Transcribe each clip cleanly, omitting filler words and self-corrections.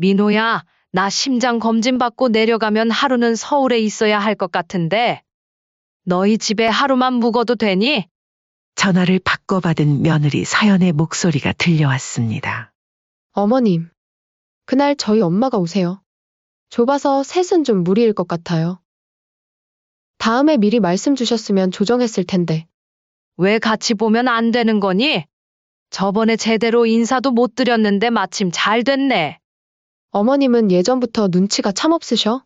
민호야, 나 심장 검진 받고 내려가면 하루는 서울에 있어야 할 것 같은데, 너희 집에 하루만 묵어도 되니? 전화를 바꿔받은 며느리 서연의 목소리가 들려왔습니다. 어머님, 그날 저희 엄마가 오세요. 좁아서 셋은 좀 무리일 것 같아요. 다음에 미리 말씀 주셨으면 조정했을 텐데. 왜 같이 보면 안 되는 거니? 저번에 제대로 인사도 못 드렸는데 마침 잘 됐네. 어머님은 예전부터 눈치가 참 없으셔.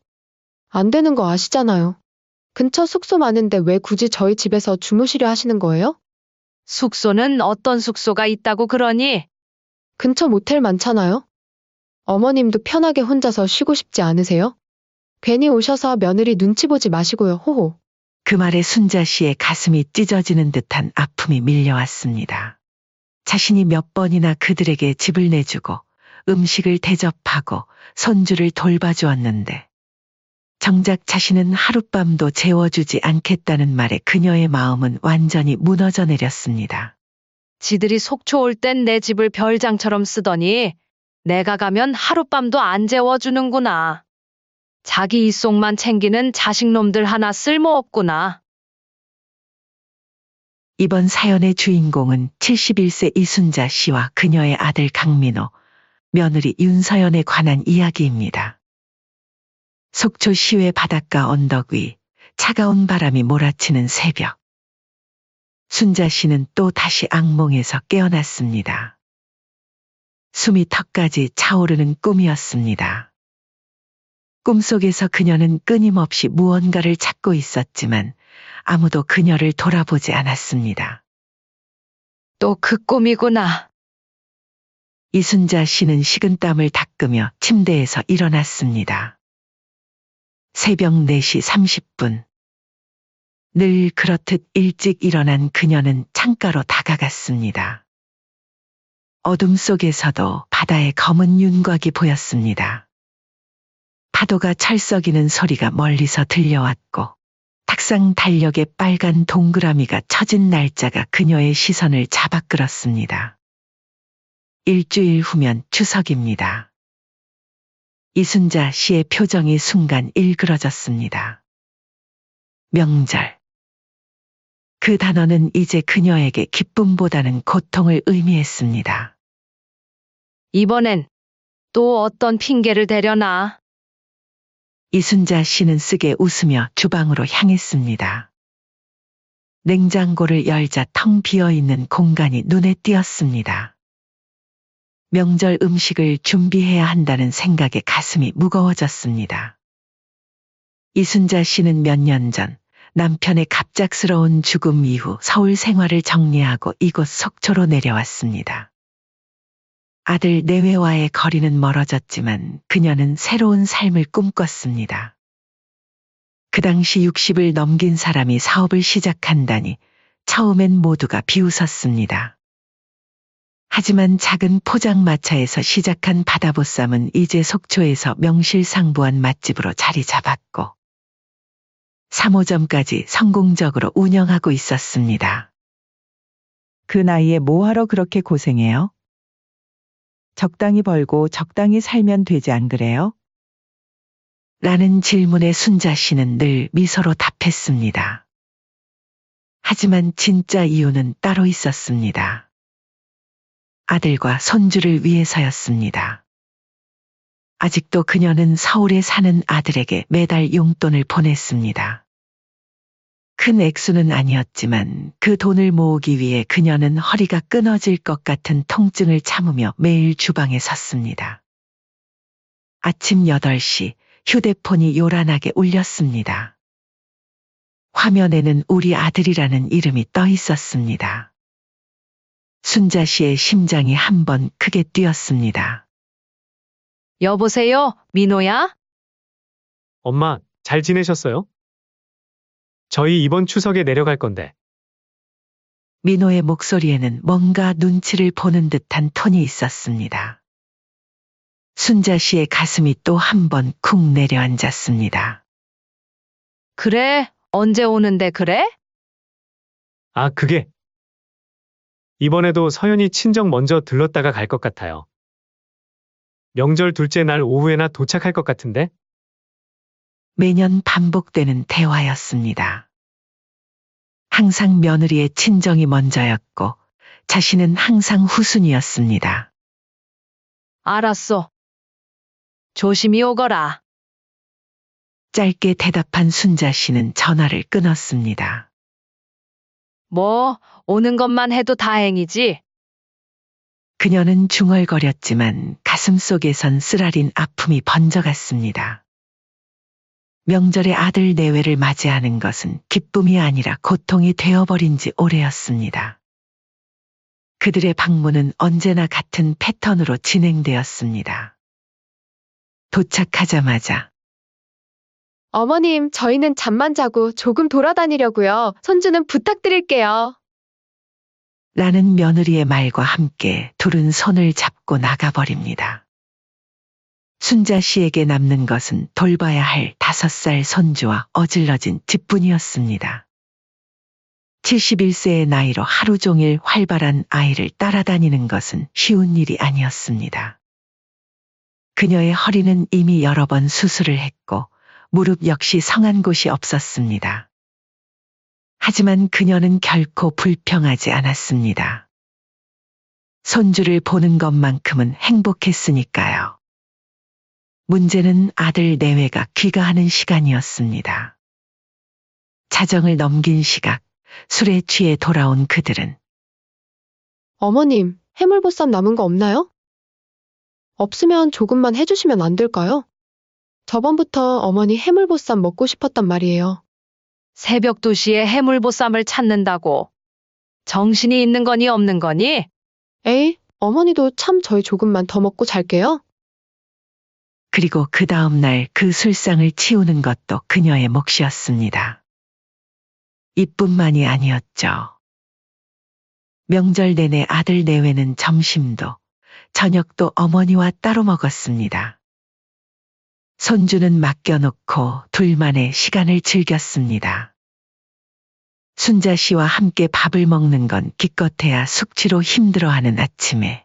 안 되는 거 아시잖아요. 근처 숙소 많은데 왜 굳이 저희 집에서 주무시려 하시는 거예요? 숙소는 어떤 숙소가 있다고 그러니? 근처 모텔 많잖아요. 어머님도 편하게 혼자서 쉬고 싶지 않으세요? 괜히 오셔서 며느리 눈치 보지 마시고요, 호호. 그 말에 순자 씨의 가슴이 찢어지는 듯한 아픔이 밀려왔습니다. 자신이 몇 번이나 그들에게 집을 내주고 음식을 대접하고 손주를 돌봐주었는데 정작 자신은 하룻밤도 재워주지 않겠다는 말에 그녀의 마음은 완전히 무너져 내렸습니다. 지들이 속초 올 땐 내 집을 별장처럼 쓰더니 내가 가면 하룻밤도 안 재워주는구나. 자기 이속만 챙기는 자식놈들 하나 쓸모없구나. 이번 사연의 주인공은 71세 이순자 씨와 그녀의 아들 강민호, 며느리 윤서연에 관한 이야기입니다. 속초 시외 바닷가 언덕 위 차가운 바람이 몰아치는 새벽. 순자 씨는 또 다시 악몽에서 깨어났습니다. 숨이 턱까지 차오르는 꿈이었습니다. 꿈속에서 그녀는 끊임없이 무언가를 찾고 있었지만 아무도 그녀를 돌아보지 않았습니다. 또 그 꿈이구나. 이순자 씨는 식은땀을 닦으며 침대에서 일어났습니다. 새벽 4시 30분. 늘 그렇듯 일찍 일어난 그녀는 창가로 다가갔습니다. 어둠 속에서도 바다의 검은 윤곽이 보였습니다. 파도가 철썩이는 소리가 멀리서 들려왔고 탁상 달력에 빨간 동그라미가 쳐진 날짜가 그녀의 시선을 잡아끌었습니다. 일주일 후면 추석입니다. 이순자 씨의 표정이 순간 일그러졌습니다. 명절. 그 단어는 이제 그녀에게 기쁨보다는 고통을 의미했습니다. 이번엔 또 어떤 핑계를 대려나? 이순자 씨는 쓰게 웃으며 주방으로 향했습니다. 냉장고를 열자 텅 비어있는 공간이 눈에 띄었습니다. 명절 음식을 준비해야 한다는 생각에 가슴이 무거워졌습니다. 이순자 씨는 몇 년 전 남편의 갑작스러운 죽음 이후 서울 생활을 정리하고 이곳 속초로 내려왔습니다. 아들 내외와의 거리는 멀어졌지만 그녀는 새로운 삶을 꿈꿨습니다. 그 당시 60을 넘긴 사람이 사업을 시작한다니 처음엔 모두가 비웃었습니다. 하지만 작은 포장마차에서 시작한 바다보쌈은 이제 속초에서 명실상부한 맛집으로 자리 잡았고 3호점까지 성공적으로 운영하고 있었습니다. 그 나이에 뭐하러 그렇게 고생해요? 적당히 벌고 적당히 살면 되지 안 그래요? 라는 질문에 순자 씨는 늘 미소로 답했습니다. 하지만 진짜 이유는 따로 있었습니다. 아들과 손주를 위해서였습니다. 아직도 그녀는 서울에 사는 아들에게 매달 용돈을 보냈습니다. 큰 액수는 아니었지만 그 돈을 모으기 위해 그녀는 허리가 끊어질 것 같은 통증을 참으며 매일 주방에 섰습니다. 아침 8시 휴대폰이 요란하게 울렸습니다. 화면에는 우리 아들이라는 이름이 떠 있었습니다. 순자 씨의 심장이 한 번 크게 뛰었습니다. 여보세요, 민호야? 엄마, 잘 지내셨어요? 저희 이번 추석에 내려갈 건데. 민호의 목소리에는 뭔가 눈치를 보는 듯한 톤이 있었습니다. 순자 씨의 가슴이 또 한 번 쿵 내려앉았습니다. 그래, 언제 오는데 그래? 아, 그게. 이번에도 서연이 친정 먼저 들렀다가 갈 것 같아요. 명절 둘째 날 오후에나 도착할 것 같은데? 매년 반복되는 대화였습니다. 항상 며느리의 친정이 먼저였고 자신은 항상 후순이었습니다. 알았어. 조심히 오거라. 짧게 대답한 순자 씨는 전화를 끊었습니다. 뭐, 오는 것만 해도 다행이지. 그녀는 중얼거렸지만 가슴 속에선 쓰라린 아픔이 번져갔습니다. 명절에 아들 내외를 맞이하는 것은 기쁨이 아니라 고통이 되어버린 지 오래였습니다. 그들의 방문은 언제나 같은 패턴으로 진행되었습니다. 도착하자마자 어머님, 저희는 잠만 자고 조금 돌아다니려고요. 손주는 부탁드릴게요. 라는 며느리의 말과 함께 둘은 손을 잡고 나가버립니다. 순자 씨에게 남는 것은 돌봐야 할 5살 손주와 어질러진 집뿐이었습니다. 71세의 나이로 하루 종일 활발한 아이를 따라다니는 것은 쉬운 일이 아니었습니다. 그녀의 허리는 이미 여러 번 수술을 했고 무릎 역시 성한 곳이 없었습니다. 하지만 그녀는 결코 불평하지 않았습니다. 손주를 보는 것만큼은 행복했으니까요. 문제는 아들 내외가 귀가하는 시간이었습니다. 자정을 넘긴 시각, 술에 취해 돌아온 그들은 어머님, 해물보쌈 남은 거 없나요? 없으면 조금만 해주시면 안 될까요? 저번부터 어머니 해물보쌈 먹고 싶었단 말이에요. 새벽 2시에 해물보쌈을 찾는다고. 정신이 있는 거니 없는 거니? 에이, 어머니도 참 저희 조금만 더 먹고 잘게요. 그리고 그 다음 날 그 술상을 치우는 것도 그녀의 몫이었습니다. 이뿐만이 아니었죠. 명절 내내 아들 내외는 점심도 저녁도 어머니와 따로 먹었습니다. 손주는 맡겨놓고 둘만의 시간을 즐겼습니다. 순자 씨와 함께 밥을 먹는 건 기껏해야 숙취로 힘들어하는 아침에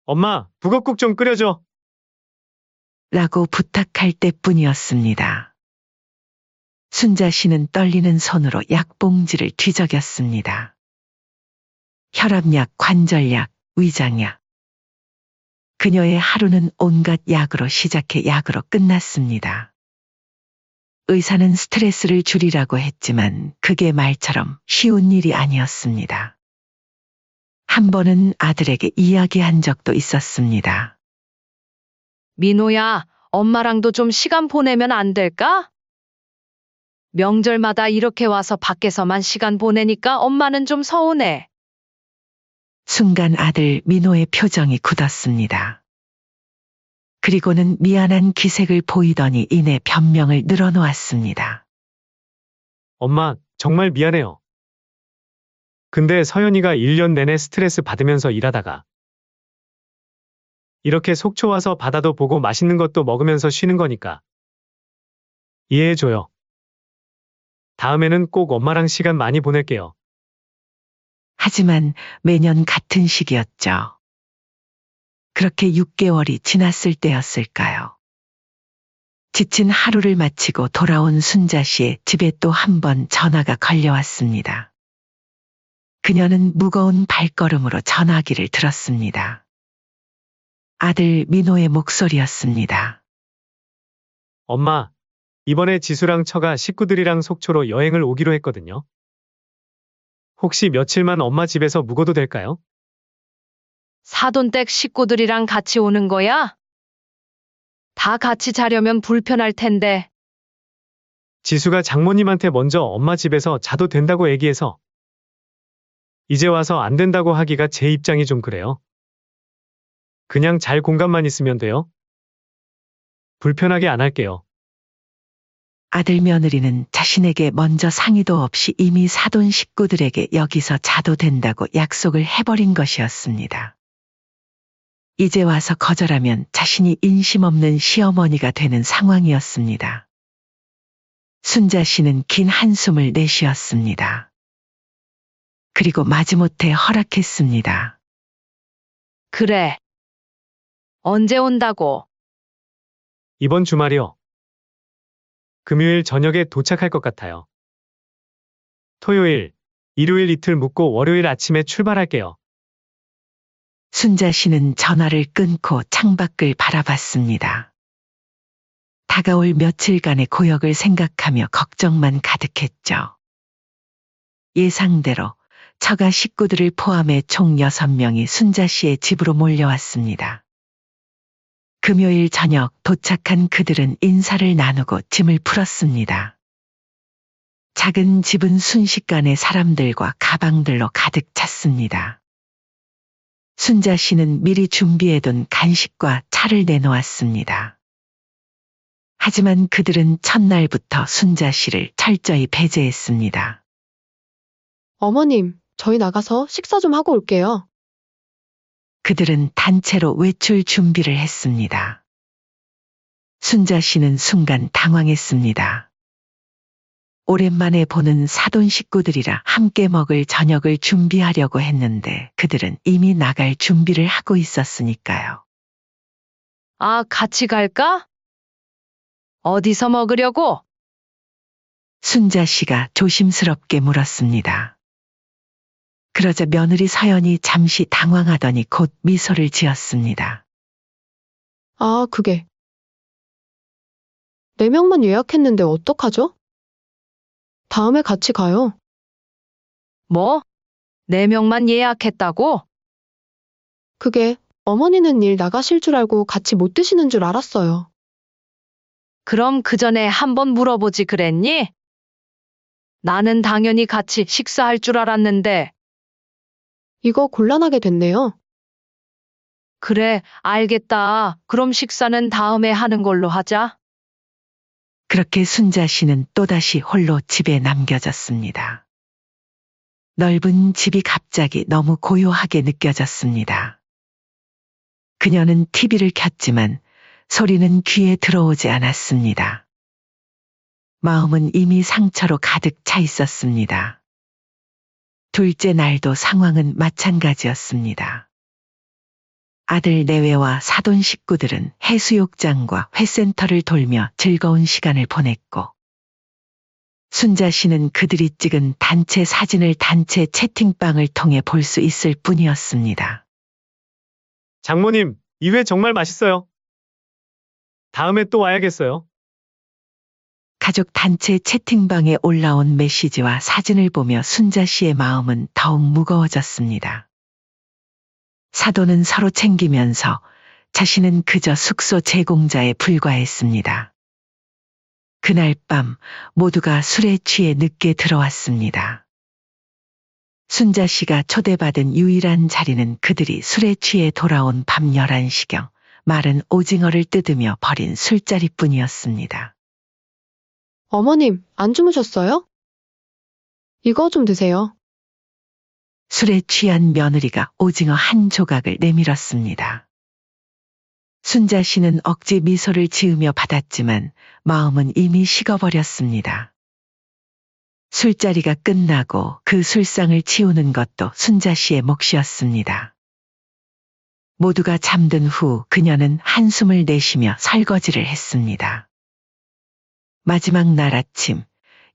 엄마, 북엇국 좀 끓여줘. 라고 부탁할 때뿐이었습니다. 순자 씨는 떨리는 손으로 약봉지를 뒤적였습니다. 혈압약, 관절약, 위장약. 그녀의 하루는 온갖 약으로 시작해 약으로 끝났습니다. 의사는 스트레스를 줄이라고 했지만 그게 말처럼 쉬운 일이 아니었습니다. 한 번은 아들에게 이야기한 적도 있었습니다. 민호야, 엄마랑도 좀 시간 보내면 안 될까? 명절마다 이렇게 와서 밖에서만 시간 보내니까 엄마는 좀 서운해. 순간 아들 민호의 표정이 굳었습니다. 그리고는 미안한 기색을 보이더니 이내 변명을 늘어놓았습니다. 엄마, 정말 미안해요. 근데 서연이가 1년 내내 스트레스 받으면서 일하다가 이렇게 속초 와서 바다도 보고 맛있는 것도 먹으면서 쉬는 거니까 이해해줘요. 다음에는 꼭 엄마랑 시간 많이 보낼게요. 하지만 매년 같은 시기였죠. 그렇게 6개월이 지났을 때였을까요? 지친 하루를 마치고 돌아온 순자 씨의 집에 또 한 번 전화가 걸려왔습니다. 그녀는 무거운 발걸음으로 전화기를 들었습니다. 아들 민호의 목소리였습니다. 엄마, 이번에 지수랑 처가 식구들이랑 속초로 여행을 오기로 했거든요. 혹시 며칠만 엄마 집에서 묵어도 될까요? 사돈댁 식구들이랑 같이 오는 거야? 다 같이 자려면 불편할 텐데. 지수가 장모님한테 먼저 엄마 집에서 자도 된다고 얘기해서 이제 와서 안 된다고 하기가 제 입장이 좀 그래요. 그냥 잘 공간만 있으면 돼요. 불편하게 안 할게요. 아들 며느리는 자신에게 먼저 상의도 없이 이미 사돈 식구들에게 여기서 자도 된다고 약속을 해버린 것이었습니다. 이제 와서 거절하면 자신이 인심 없는 시어머니가 되는 상황이었습니다. 순자 씨는 긴 한숨을 내쉬었습니다. 그리고 마지못해 허락했습니다. 그래. 언제 온다고? 이번 주말이요. 금요일 저녁에 도착할 것 같아요. 토요일, 일요일 이틀 묵고 월요일 아침에 출발할게요. 순자 씨는 전화를 끊고 창밖을 바라봤습니다. 다가올 며칠간의 고역을 생각하며 걱정만 가득했죠. 예상대로 처가 식구들을 포함해 총 6명이 순자 씨의 집으로 몰려왔습니다. 금요일 저녁 도착한 그들은 인사를 나누고 짐을 풀었습니다. 작은 집은 순식간에 사람들과 가방들로 가득 찼습니다. 순자 씨는 미리 준비해둔 간식과 차를 내놓았습니다. 하지만 그들은 첫날부터 순자 씨를 철저히 배제했습니다. 어머님, 저희 나가서 식사 좀 하고 올게요. 그들은 단체로 외출 준비를 했습니다. 순자 씨는 순간 당황했습니다. 오랜만에 보는 사돈 식구들이라 함께 먹을 저녁을 준비하려고 했는데 그들은 이미 나갈 준비를 하고 있었으니까요. 아, 같이 갈까? 어디서 먹으려고? 순자 씨가 조심스럽게 물었습니다. 그러자 며느리 서연이 잠시 당황하더니 곧 미소를 지었습니다. 아, 그게. 4명만 예약했는데 어떡하죠? 다음에 같이 가요. 뭐? 4명만 예약했다고? 그게 어머니는 일 나가실 줄 알고 같이 못 드시는 줄 알았어요. 그럼 그 전에 한번 물어보지 그랬니? 나는 당연히 같이 식사할 줄 알았는데. 이거 곤란하게 됐네요. 그래, 알겠다. 그럼 식사는 다음에 하는 걸로 하자. 그렇게 순자 씨는 또다시 홀로 집에 남겨졌습니다. 넓은 집이 갑자기 너무 고요하게 느껴졌습니다. 그녀는 TV를 켰지만 소리는 귀에 들어오지 않았습니다. 마음은 이미 상처로 가득 차 있었습니다. 둘째 날도 상황은 마찬가지였습니다. 아들 내외와 사돈 식구들은 해수욕장과 회센터를 돌며 즐거운 시간을 보냈고 순자 씨는 그들이 찍은 단체 사진을 단체 채팅방을 통해 볼 수 있을 뿐이었습니다. 장모님, 이 회 정말 맛있어요. 다음에 또 와야겠어요. 가족 단체 채팅방에 올라온 메시지와 사진을 보며 순자 씨의 마음은 더욱 무거워졌습니다. 사돈은 서로 챙기면서 자신은 그저 숙소 제공자에 불과했습니다. 그날 밤 모두가 술에 취해 늦게 들어왔습니다. 순자 씨가 초대받은 유일한 자리는 그들이 술에 취해 돌아온 밤 11시경 마른 오징어를 뜯으며 버린 술자리뿐이었습니다. 어머님, 안 주무셨어요? 이거 좀 드세요. 술에 취한 며느리가 오징어 한 조각을 내밀었습니다. 순자 씨는 억지 미소를 지으며 받았지만 마음은 이미 식어버렸습니다. 술자리가 끝나고 그 술상을 치우는 것도 순자 씨의 몫이었습니다. 모두가 잠든 후 그녀는 한숨을 내쉬며 설거지를 했습니다. 마지막 날 아침,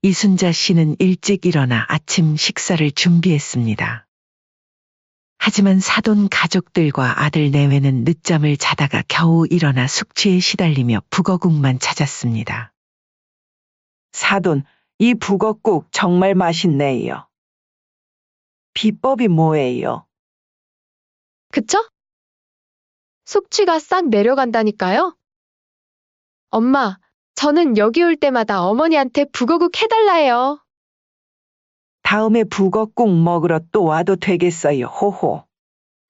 이순자 씨는 일찍 일어나 아침 식사를 준비했습니다. 하지만 사돈 가족들과 아들 내외는 늦잠을 자다가 겨우 일어나 숙취에 시달리며 북어국만 찾았습니다. 사돈, 이 북엇국 정말 맛있네요. 비법이 뭐예요? 그쵸? 숙취가 싹 내려간다니까요? 엄마, 저는 여기 올 때마다 어머니한테 북어국 해달라 해요. 다음에 북엇국 먹으러 또 와도 되겠어요, 호호.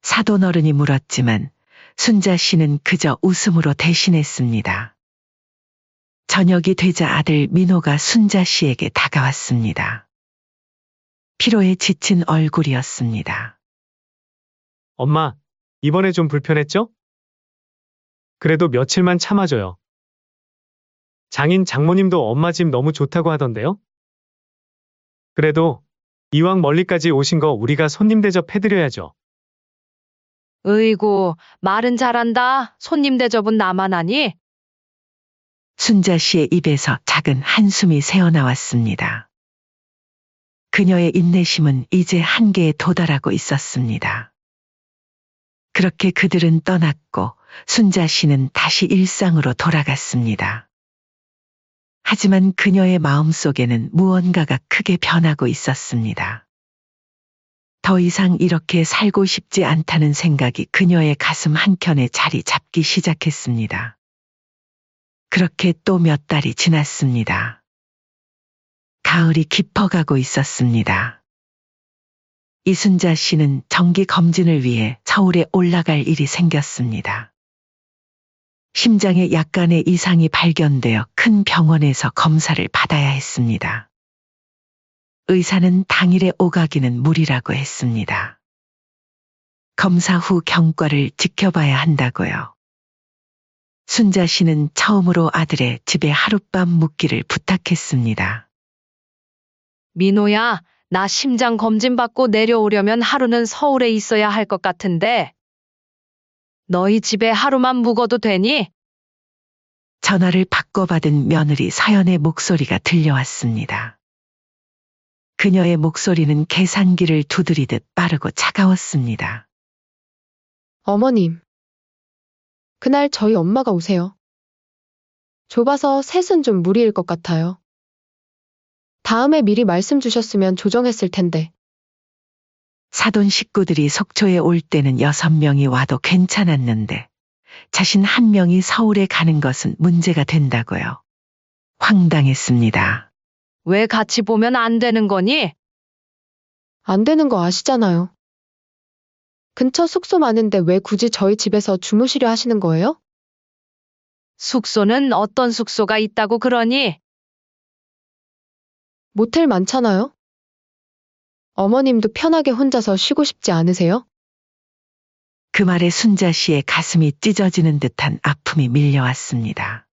사돈 어른이 물었지만 순자 씨는 그저 웃음으로 대신했습니다. 저녁이 되자 아들 민호가 순자 씨에게 다가왔습니다. 피로에 지친 얼굴이었습니다. 엄마, 이번에 좀 불편했죠? 그래도 며칠만 참아줘요. 장인 장모님도 엄마 집 너무 좋다고 하던데요? 그래도 이왕 멀리까지 오신 거 우리가 손님 대접해드려야죠. 으이구, 말은 잘한다. 손님 대접은 나만 하니? 순자 씨의 입에서 작은 한숨이 새어나왔습니다. 그녀의 인내심은 이제 한계에 도달하고 있었습니다. 그렇게 그들은 떠났고 순자 씨는 다시 일상으로 돌아갔습니다. 하지만 그녀의 마음속에는 무언가가 크게 변하고 있었습니다. 더 이상 이렇게 살고 싶지 않다는 생각이 그녀의 가슴 한켠에 자리 잡기 시작했습니다. 그렇게 또 몇 달이 지났습니다. 가을이 깊어가고 있었습니다. 이순자 씨는 정기 검진을 위해 서울에 올라갈 일이 생겼습니다. 심장에 약간의 이상이 발견되어 큰 병원에서 검사를 받아야 했습니다. 의사는 당일에 오가기는 무리라고 했습니다. 검사 후 경과를 지켜봐야 한다고요. 순자 씨는 처음으로 아들의 집에 하룻밤 묵기를 부탁했습니다. 민호야, 나 심장 검진 받고 내려오려면 하루는 서울에 있어야 할 것 같은데. 너희 집에 하루만 묵어도 되니? 전화를 바꿔받은 며느리 서연의 목소리가 들려왔습니다. 그녀의 목소리는 계산기를 두드리듯 빠르고 차가웠습니다. 어머님. 그날 저희 엄마가 오세요. 좁아서 셋은 좀 무리일 것 같아요. 다음에 미리 말씀 주셨으면 조정했을 텐데. 사돈 식구들이 속초에 올 때는 6명이 와도 괜찮았는데 자신 1명이 서울에 가는 것은 문제가 된다고요. 황당했습니다. 왜 같이 보면 안 되는 거니? 안 되는 거 아시잖아요. 근처 숙소 많은데 왜 굳이 저희 집에서 주무시려 하시는 거예요? 숙소는 어떤 숙소가 있다고 그러니? 모텔 많잖아요. 어머님도 편하게 혼자서 쉬고 싶지 않으세요? 그 말에 순자 씨의 가슴이 찢어지는 듯한 아픔이 밀려왔습니다.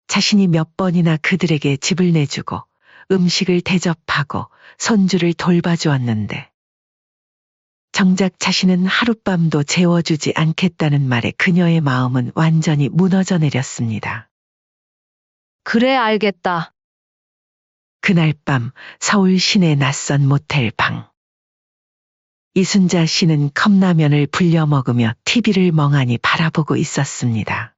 자신이 몇 번이나 그들에게 집을 내주고 음식을 대접하고 손주를 돌봐주었는데 정작 자신은 하룻밤도 재워주지 않겠다는 말에 그녀의 마음은 완전히 무너져 내렸습니다. 그래, 알겠다. 그날 밤 서울 시내 낯선 모텔 방. 이순자 씨는 컵라면을 불려 먹으며 TV를 멍하니 바라보고 있었습니다.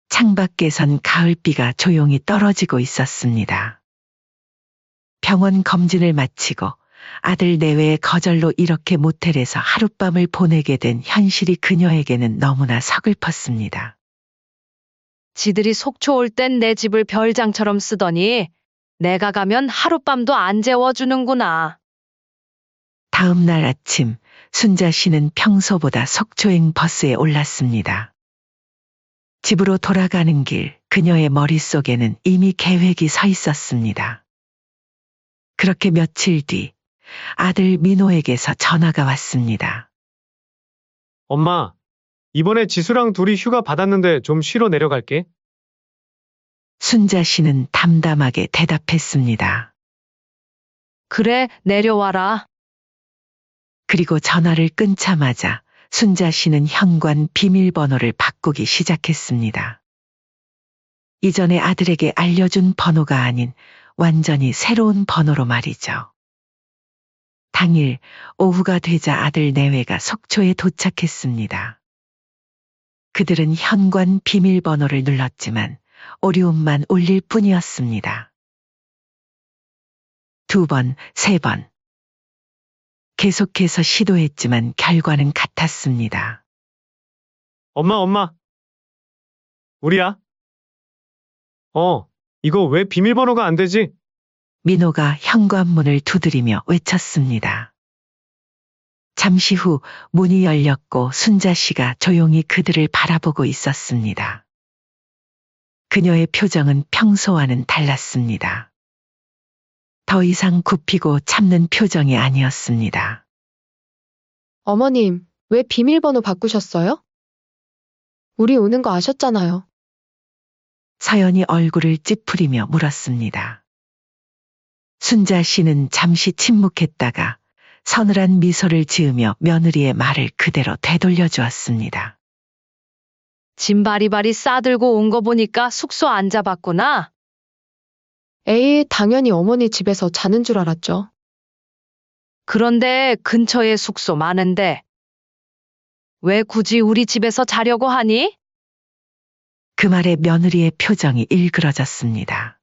창밖에선 가을비가 조용히 떨어지고 있었습니다. 병원 검진을 마치고 아들 내외의 거절로 이렇게 모텔에서 하룻밤을 보내게 된 현실이 그녀에게는 너무나 서글펐습니다. 지들이 속초 올 땐 내 집을 별장처럼 쓰더니 내가 가면 하룻밤도 안 재워주는구나. 다음 날 아침 순자 씨는 평소보다 속초행 버스에 올랐습니다. 집으로 돌아가는 길 그녀의 머릿속에는 이미 계획이 서 있었습니다. 그렇게 며칠 뒤 아들 민호에게서 전화가 왔습니다. 엄마, 이번에 지수랑 둘이 휴가 받았는데 좀 쉬러 내려갈게. 순자 씨는 담담하게 대답했습니다. 그래, 내려와라. 그리고 전화를 끊자마자 순자 씨는 현관 비밀번호를 바꾸기 시작했습니다. 이전에 아들에게 알려준 번호가 아닌 완전히 새로운 번호로 말이죠. 당일 오후가 되자 아들 내외가 속초에 도착했습니다. 그들은 현관 비밀번호를 눌렀지만 오리움만 울릴 뿐이었습니다. 2번, 3번. 계속해서 시도했지만 결과는 같았습니다. 엄마. 우리야? 이거 왜 비밀번호가 안 되지? 민호가 현관문을 두드리며 외쳤습니다. 잠시 후 문이 열렸고 순자 씨가 조용히 그들을 바라보고 있었습니다. 그녀의 표정은 평소와는 달랐습니다. 더 이상 굽히고 참는 표정이 아니었습니다. 어머님, 왜 비밀번호 바꾸셨어요? 우리 오는 거 아셨잖아요. 서연이 얼굴을 찌푸리며 물었습니다. 순자 씨는 잠시 침묵했다가 서늘한 미소를 지으며 며느리의 말을 그대로 되돌려 주었습니다. 짐 바리바리 싸들고 온 거 보니까 숙소 안 잡았구나. 에이, 당연히 어머니 집에서 자는 줄 알았죠. 그런데 근처에 숙소 많은데 왜 굳이 우리 집에서 자려고 하니? 그 말에 며느리의 표정이 일그러졌습니다.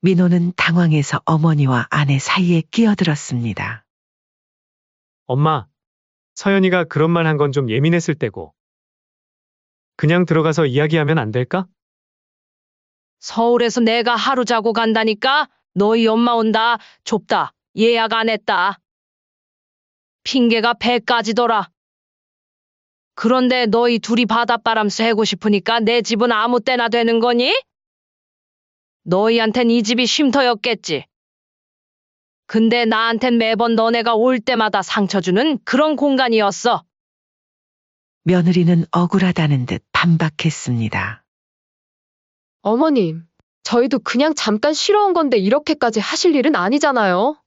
민호는 당황해서 어머니와 아내 사이에 끼어들었습니다. 엄마, 서연이가 그런 말 한 건 좀 예민했을 때고. 그냥 들어가서 이야기하면 안 될까? 서울에서 내가 하루 자고 간다니까 너희 엄마 온다. 좁다. 예약 안 했다. 핑계가 100가지더라. 그런데 너희 둘이 바닷바람 쐬고 싶으니까 내 집은 아무 때나 되는 거니? 너희한텐 이 집이 쉼터였겠지. 근데 나한텐 매번 너네가 올 때마다 상처 주는 그런 공간이었어. 며느리는 억울하다는 듯 반박했습니다. 어머님, 저희도 그냥 잠깐 쉬러 온 건데 이렇게까지 하실 일은 아니잖아요.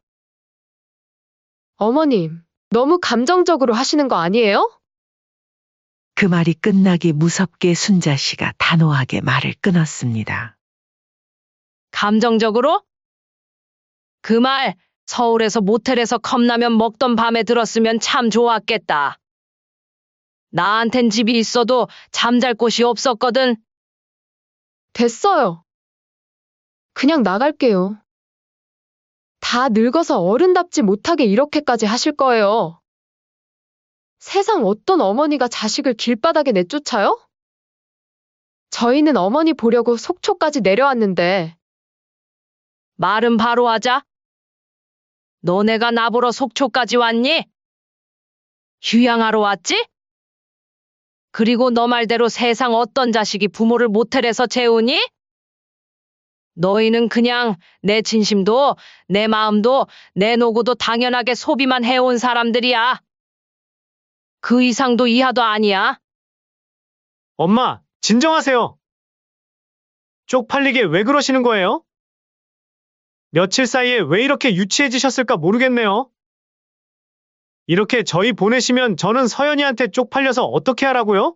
어머님, 너무 감정적으로 하시는 거 아니에요? 그 말이 끝나기 무섭게 순자 씨가 단호하게 말을 끊었습니다. 감정적으로? 그 말 서울에서 모텔에서 컵라면 먹던 밤에 들었으면 참 좋았겠다. 나한텐 집이 있어도 잠잘 곳이 없었거든. 됐어요. 그냥 나갈게요. 다 늙어서 어른답지 못하게 이렇게까지 하실 거예요. 세상 어떤 어머니가 자식을 길바닥에 내쫓아요? 저희는 어머니 보려고 속초까지 내려왔는데. 말은 바로 하자. 너네가 나보러 속초까지 왔니? 휴양하러 왔지? 그리고 너 말대로 세상 어떤 자식이 부모를 모텔에서 재우니? 너희는 그냥 내 진심도 내 마음도 내 노고도 당연하게 소비만 해온 사람들이야. 그 이상도 이하도 아니야. 엄마, 진정하세요. 쪽팔리게 왜 그러시는 거예요? 며칠 사이에 왜 이렇게 유치해지셨을까 모르겠네요. 이렇게 저희 보내시면 저는 서연이한테 쪽팔려서 어떻게 하라고요?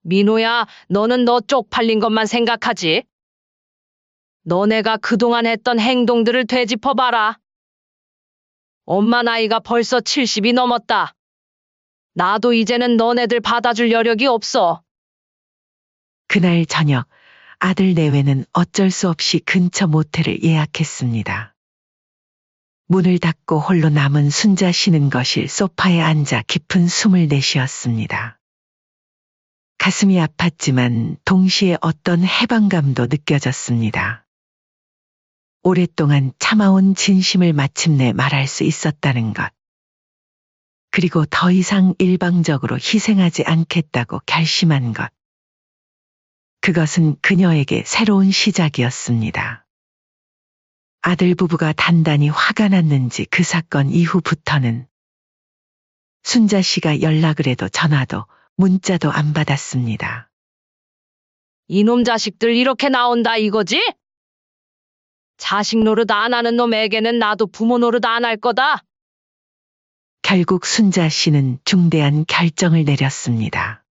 민호야, 너는 너 쪽팔린 것만 생각하지. 너네가 그동안 했던 행동들을 되짚어봐라. 엄마 나이가 벌써 70이 넘었다. 나도 이제는 너네들 받아줄 여력이 없어. 그날 저녁 아들 내외는 어쩔 수 없이 근처 모텔을 예약했습니다. 문을 닫고 홀로 남은 순자 씨는 거실 소파에 앉아 깊은 숨을 내쉬었습니다. 가슴이 아팠지만 동시에 어떤 해방감도 느껴졌습니다. 오랫동안 참아온 진심을 마침내 말할 수 있었다는 것. 그리고 더 이상 일방적으로 희생하지 않겠다고 결심한 것. 그것은 그녀에게 새로운 시작이었습니다. 아들 부부가 단단히 화가 났는지 그 사건 이후부터는 순자 씨가 연락을 해도 전화도 문자도 안 받았습니다. 이놈 자식들 이렇게 나온다 이거지? 자식 노릇 안 하는 놈에게는 나도 부모 노릇 안 할 거다. 결국 순자 씨는 중대한 결정을 내렸습니다.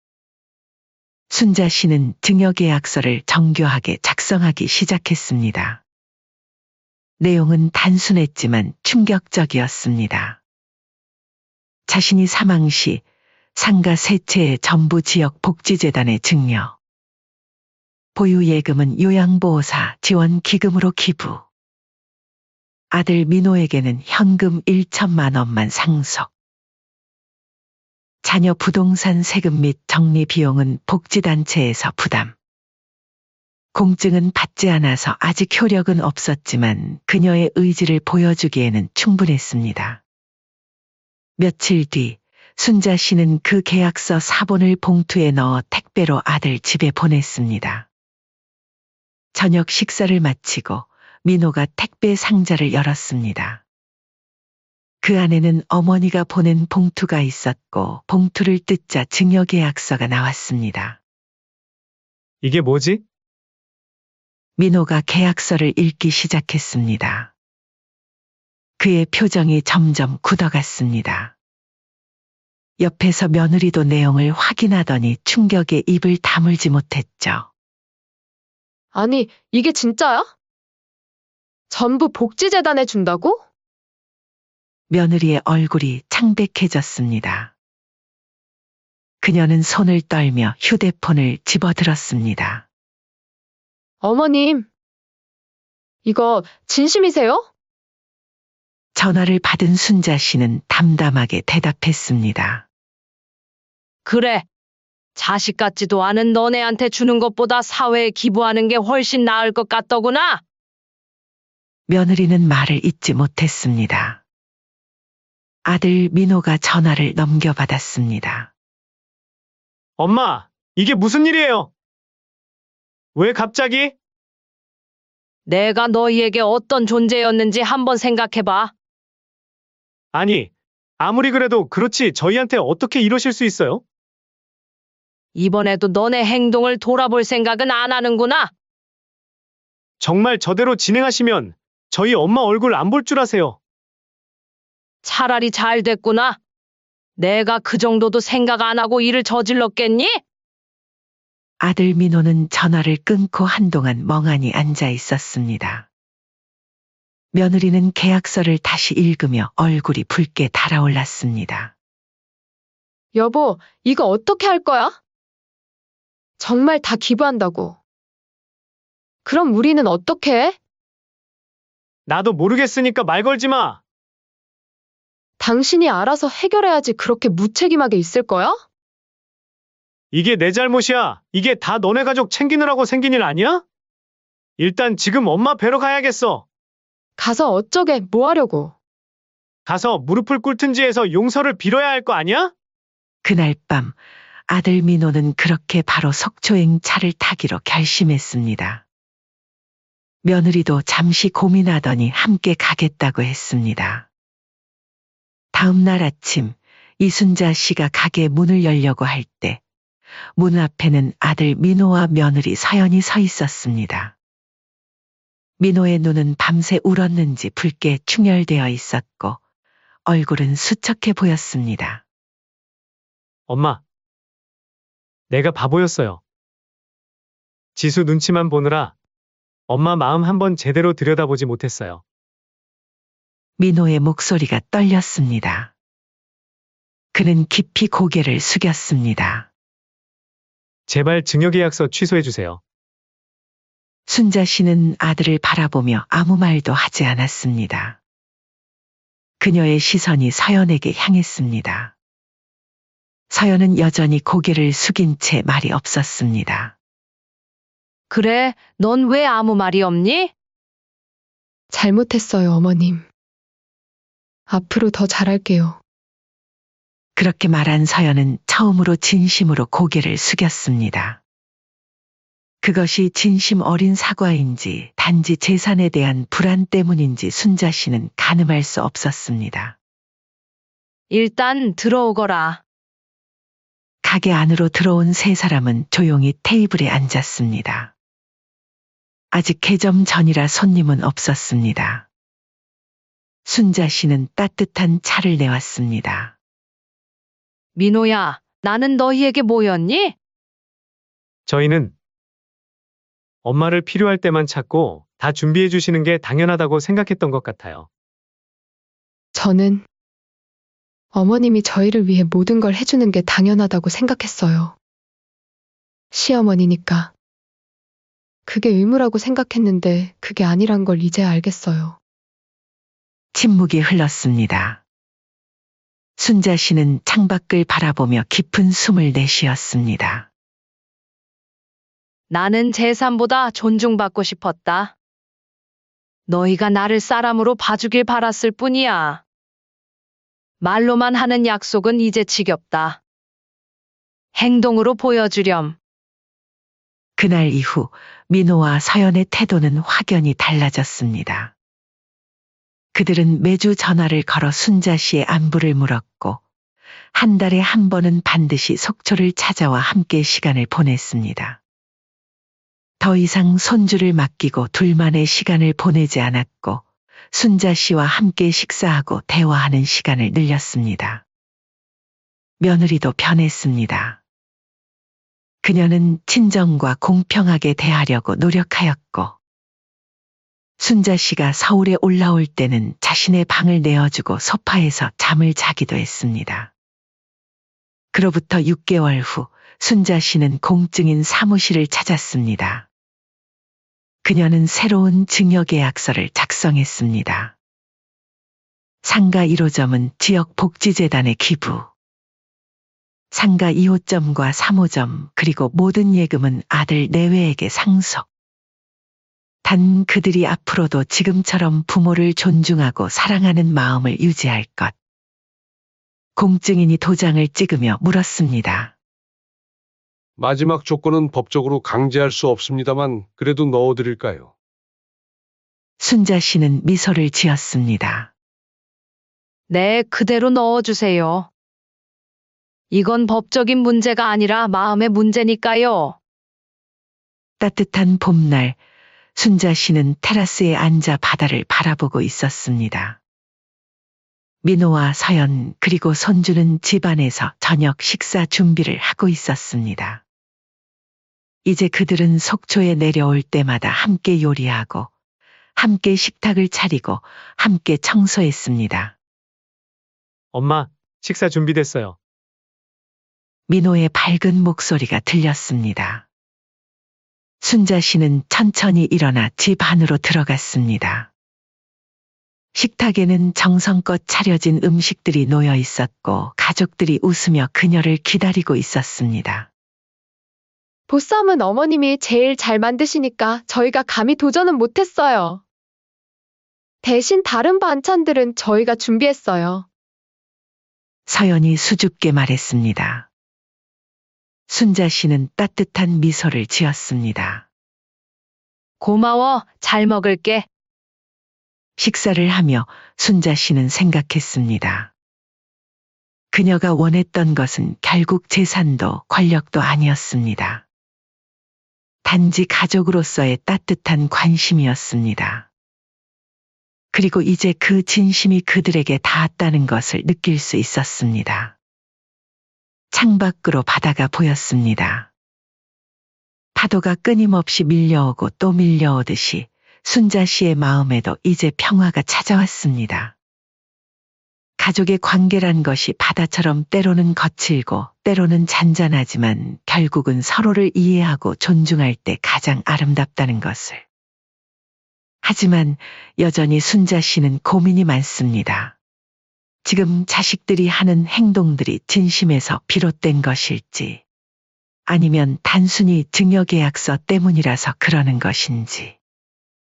순자 씨는 증여계약서를 정교하게 작성하기 시작했습니다. 내용은 단순했지만 충격적이었습니다. 자신이 사망 시 상가 세 채의 전부 지역복지재단에 증여. 보유 예금은 요양보호사 지원기금으로 기부. 아들 민호에게는 현금 1천만 원만 상속. 자녀 부동산 세금 및 정리 비용은 복지단체에서 부담. 공증은 받지 않아서 아직 효력은 없었지만 그녀의 의지를 보여주기에는 충분했습니다. 며칠 뒤 순자 씨는 그 계약서 사본을 봉투에 넣어 택배로 아들 집에 보냈습니다. 저녁 식사를 마치고 민호가 택배 상자를 열었습니다. 그 안에는 어머니가 보낸 봉투가 있었고 봉투를 뜯자 증여계약서가 나왔습니다. 이게 뭐지? 민호가 계약서를 읽기 시작했습니다. 그의 표정이 점점 굳어갔습니다. 옆에서 며느리도 내용을 확인하더니 충격에 입을 다물지 못했죠. 아니, 이게 진짜야? 전부 복지재단에 준다고? 며느리의 얼굴이 창백해졌습니다. 그녀는 손을 떨며 휴대폰을 집어들었습니다. 어머님, 이거 진심이세요? 전화를 받은 순자 씨는 담담하게 대답했습니다. 그래. 자식 같지도 않은 너네한테 주는 것보다 사회에 기부하는 게 훨씬 나을 것 같더구나. 며느리는 말을 잇지 못했습니다. 아들 민호가 전화를 넘겨받았습니다. 엄마, 이게 무슨 일이에요? 왜 갑자기? 내가 너희에게 어떤 존재였는지 한번 생각해봐. 아니, 아무리 그래도 그렇지 저희한테 어떻게 이러실 수 있어요? 이번에도 너네 행동을 돌아볼 생각은 안 하는구나. 정말 저대로 진행하시면 저희 엄마 얼굴 안 볼 줄 아세요. 차라리 잘 됐구나. 내가 그 정도도 생각 안 하고 일을 저질렀겠니? 아들 민호는 전화를 끊고 한동안 멍하니 앉아 있었습니다. 며느리는 계약서를 다시 읽으며 얼굴이 붉게 달아올랐습니다. 여보, 이거 어떻게 할 거야? 정말 다 기부한다고. 그럼 우리는 어떻게 해? 나도 모르겠으니까 말 걸지 마. 당신이 알아서 해결해야지 그렇게 무책임하게 있을 거야? 이게 내 잘못이야. 이게 다 너네 가족 챙기느라고 생긴 일 아니야? 일단 지금 엄마 뵈러 가야겠어. 가서 어쩌게 뭐 하려고. 가서 무릎을 꿇든지 해서 용서를 빌어야 할 거 아니야? 그날 밤 아들 민호는 그렇게 바로 속초행 차를 타기로 결심했습니다. 며느리도 잠시 고민하더니 함께 가겠다고 했습니다. 다음 날 아침 이순자 씨가 가게 문을 열려고 할 때 문 앞에는 아들 민호와 며느리 서연이 서 있었습니다. 민호의 눈은 밤새 울었는지 붉게 충혈되어 있었고 얼굴은 수척해 보였습니다. 엄마. 내가 바보였어요. 지수 눈치만 보느라 엄마 마음 한번 제대로 들여다보지 못했어요. 민호의 목소리가 떨렸습니다. 그는 깊이 고개를 숙였습니다. 제발 증여계약서 취소해주세요. 순자 씨는 아들을 바라보며 아무 말도 하지 않았습니다. 그녀의 시선이 서연에게 향했습니다. 서연은 여전히 고개를 숙인 채 말이 없었습니다. 그래, 넌 왜 아무 말이 없니? 잘못했어요, 어머님. 앞으로 더 잘할게요. 그렇게 말한 서연은 처음으로 진심으로 고개를 숙였습니다. 그것이 진심 어린 사과인지 단지 재산에 대한 불안 때문인지 순자 씨는 가늠할 수 없었습니다. 일단 들어오거라. 가게 안으로 들어온 세 사람은 조용히 테이블에 앉았습니다. 아직 개점 전이라 손님은 없었습니다. 순자 씨는 따뜻한 차를 내왔습니다. 민호야, 나는 너희에게 뭐였니? 저희는 엄마를 필요할 때만 찾고 다 준비해 주시는 게 당연하다고 생각했던 것 같아요. 저는 어머님이 저희를 위해 모든 걸 해주는 게 당연하다고 생각했어요. 시어머니니까. 그게 의무라고 생각했는데 그게 아니란 걸 이제 알겠어요. 침묵이 흘렀습니다. 순자 씨는 창밖을 바라보며 깊은 숨을 내쉬었습니다. 나는 재산보다 존중받고 싶었다. 너희가 나를 사람으로 봐주길 바랐을 뿐이야. 말로만 하는 약속은 이제 지겹다. 행동으로 보여주렴. 그날 이후 민호와 서연의 태도는 확연히 달라졌습니다. 그들은 매주 전화를 걸어 순자 씨의 안부를 물었고 한 달에 한 번은 반드시 속초를 찾아와 함께 시간을 보냈습니다. 더 이상 손주를 맡기고 둘만의 시간을 보내지 않았고 순자 씨와 함께 식사하고 대화하는 시간을 늘렸습니다. 며느리도 변했습니다. 그녀는 친정과 공평하게 대하려고 노력하였고, 순자 씨가 서울에 올라올 때는 자신의 방을 내어주고 소파에서 잠을 자기도 했습니다. 그로부터 6개월 후 순자 씨는 공증인 사무실을 찾았습니다. 그녀는 새로운 증여계약서를 작성했습니다. 상가 1호점은 지역복지재단에 기부. 상가 2호점과 3호점 그리고 모든 예금은 아들 내외에게 상속. 단 그들이 앞으로도 지금처럼 부모를 존중하고 사랑하는 마음을 유지할 것. 공증인이 도장을 찍으며 물었습니다. 마지막 조건은 법적으로 강제할 수 없습니다만 그래도 넣어드릴까요? 순자 씨는 미소를 지었습니다. 네, 그대로 넣어주세요. 이건 법적인 문제가 아니라 마음의 문제니까요. 따뜻한 봄날, 순자 씨는 테라스에 앉아 바다를 바라보고 있었습니다. 민호와 서연 그리고 손주는 집안에서 저녁 식사 준비를 하고 있었습니다. 이제 그들은 속초에 내려올 때마다 함께 요리하고 함께 식탁을 차리고 함께 청소했습니다. 엄마, 식사 준비됐어요. 민호의 밝은 목소리가 들렸습니다. 순자 씨는 천천히 일어나 집 안으로 들어갔습니다. 식탁에는 정성껏 차려진 음식들이 놓여 있었고 가족들이 웃으며 그녀를 기다리고 있었습니다. 보쌈은 어머님이 제일 잘 만드시니까 저희가 감히 도전은 못했어요. 대신 다른 반찬들은 저희가 준비했어요. 서연이 수줍게 말했습니다. 순자 씨는 따뜻한 미소를 지었습니다. 고마워, 잘 먹을게. 식사를 하며 순자 씨는 생각했습니다. 그녀가 원했던 것은 결국 재산도 권력도 아니었습니다. 단지 가족으로서의 따뜻한 관심이었습니다. 그리고 이제 그 진심이 그들에게 닿았다는 것을 느낄 수 있었습니다. 창밖으로 바다가 보였습니다. 파도가 끊임없이 밀려오고 또 밀려오듯이 순자 씨의 마음에도 이제 평화가 찾아왔습니다. 가족의 관계란 것이 바다처럼 때로는 거칠고 때로는 잔잔하지만 결국은 서로를 이해하고 존중할 때 가장 아름답다는 것을. 하지만 여전히 순자 씨는 고민이 많습니다. 지금 자식들이 하는 행동들이 진심에서 비롯된 것일지, 아니면 단순히 증여계약서 때문이라서 그러는 것인지.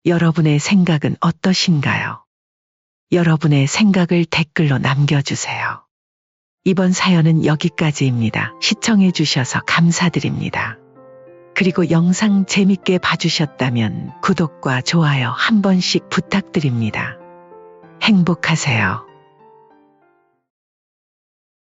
여러분의 생각은 어떠신가요? 여러분의 생각을 댓글로 남겨주세요. 이번 사연은 여기까지입니다. 시청해주셔서 감사드립니다. 그리고 영상 재밌게 봐주셨다면 구독과 좋아요 한 번씩 부탁드립니다. 행복하세요.